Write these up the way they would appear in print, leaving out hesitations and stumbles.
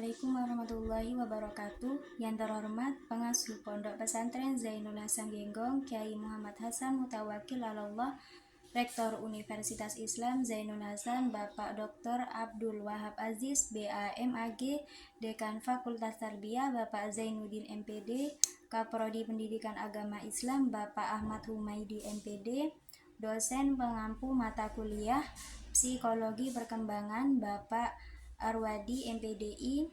Assalamualaikum warahmatullahi wabarakatuh. Yang terhormat pengasuh Pondok Pesantren Zainul Hasan Genggong, Kiai Muhammad Hasan Mutawakil Alallah, Rektor Universitas Islam Zainul Hasan, Bapak Dr. Abdul Wahab Aziz, BAMAG, Dekan Fakultas Tarbiyah, Bapak Zainuddin MPD, Kaprodi Pendidikan Agama Islam, Bapak Ahmad Humaydi MPD, dosen pengampu mata kuliah Psikologi Perkembangan, Bapak Arwadi MPDI,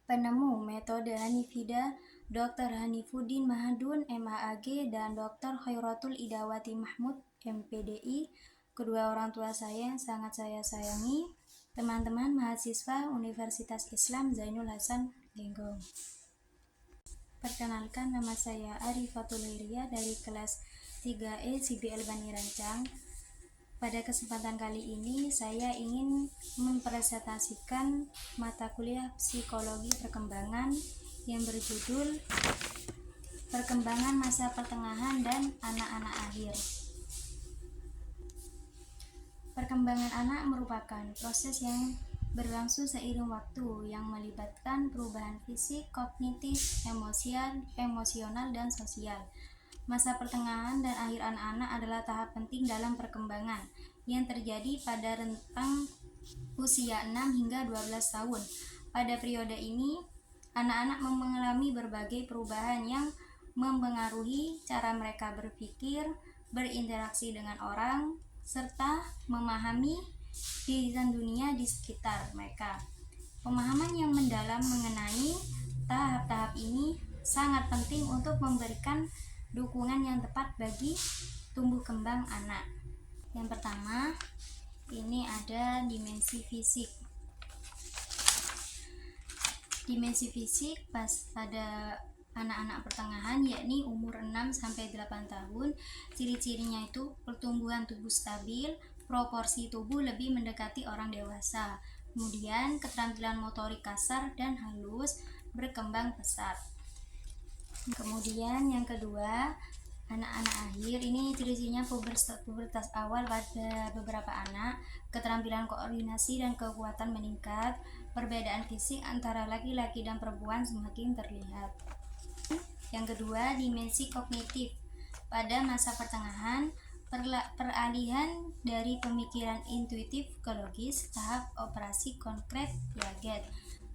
penemu metode Hanifida, Dr. Hanifuddin Mahadun MAAG, dan Dr. Khairatul Idawati Mahmud MPDI, kedua orang tua saya yang sangat saya sayangi, teman-teman mahasiswa Universitas Islam Zainul Hasan Genggong. Perkenalkan, nama saya Arifatul Hiria dari kelas 3E CBL Bani Rancang. Pada kesempatan kali ini saya ingin mempresentasikan mata kuliah Psikologi Perkembangan yang berjudul Perkembangan Masa Pertengahan dan Anak-anak Akhir. Perkembangan anak merupakan proses yang berlangsung seiring waktu yang melibatkan perubahan fisik, kognitif, emosional, dan sosial. Masa pertengahan dan akhir anak-anak adalah tahap penting dalam perkembangan yang terjadi pada rentang usia 6 hingga 12 tahun. Pada periode ini, anak-anak mengalami berbagai perubahan yang mempengaruhi cara mereka berpikir, berinteraksi dengan orang, serta memahami diri dan dunia di sekitar mereka. Pemahaman yang mendalam mengenai tahap-tahap ini sangat penting untuk memberikan dukungan yang tepat bagi tumbuh kembang anak. Yang pertama, ini ada dimensi fisik. Dimensi fisik pada anak-anak pertengahan, yakni umur 6-8 tahun. Ciri-cirinya itu pertumbuhan tubuh stabil, proporsi tubuh lebih mendekati orang dewasa. Kemudian keterampilan motorik kasar dan halus berkembang pesat. Kemudian yang kedua, anak-anak akhir. Ini ciri-cirinya pubertas awal pada beberapa anak. Keterampilan koordinasi dan kekuatan meningkat. Perbedaan fisik antara laki-laki dan perempuan semakin terlihat. Yang kedua, dimensi kognitif. Pada masa pertengahan, peralihan dari pemikiran intuitif ke logis, tahap operasi konkret Piaget,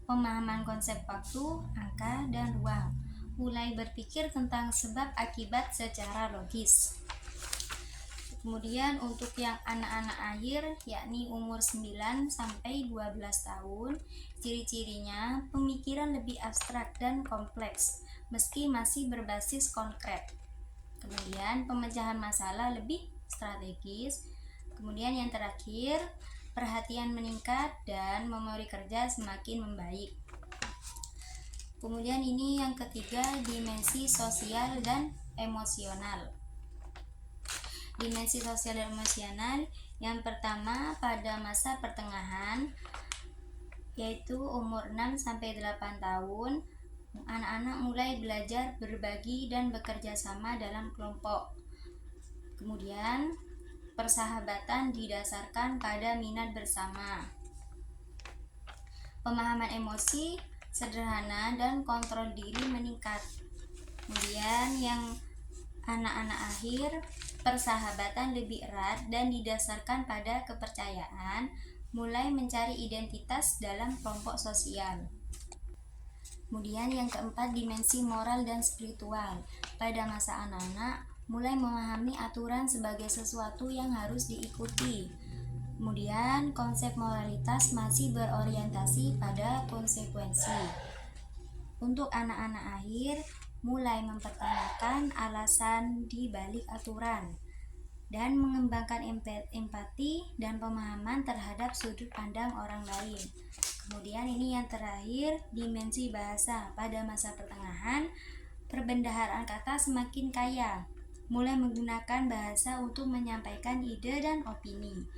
pemahaman konsep waktu, angka, dan ruang, mulai berpikir tentang sebab akibat secara logis. Kemudian untuk yang anak-anak akhir, yakni umur 9-12 tahun, ciri-cirinya pemikiran lebih abstrak dan kompleks meski masih berbasis konkret. Kemudian pemecahan masalah lebih strategis. Kemudian yang terakhir, perhatian meningkat dan memori kerja semakin membaik. Kemudian ini yang ketiga, dimensi sosial dan emosional. Dimensi sosial dan emosional, yang pertama pada masa pertengahan, yaitu umur 6-8 tahun, anak-anak mulai belajar berbagi dan bekerja sama dalam kelompok. Kemudian persahabatan didasarkan pada minat bersama. Pemahaman emosi sederhana dan kontrol diri meningkat. Kemudian yang anak-anak akhir, persahabatan lebih erat dan didasarkan pada kepercayaan, mulai mencari identitas dalam kelompok sosial. Kemudian yang keempat, dimensi moral dan spiritual. Pada masa anak-anak mulai memahami aturan sebagai sesuatu yang harus diikuti. Kemudian konsep moralitas masih berorientasi pada konsekuensi. Untuk anak-anak akhir, mulai mempertanyakan alasan di balik aturan dan mengembangkan empati dan pemahaman terhadap sudut pandang orang lain. Kemudian ini yang terakhir, dimensi bahasa. Pada masa pertengahan, perbendaharaan kata semakin kaya, mulai menggunakan bahasa untuk menyampaikan ide dan opini.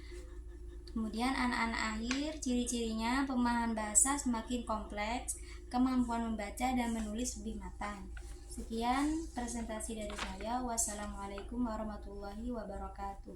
Kemudian anak-anak akhir, ciri-cirinya pemahaman bahasa semakin kompleks, kemampuan membaca dan menulis lebih matang. Sekian presentasi dari saya. Wassalamualaikum warahmatullahi wabarakatuh.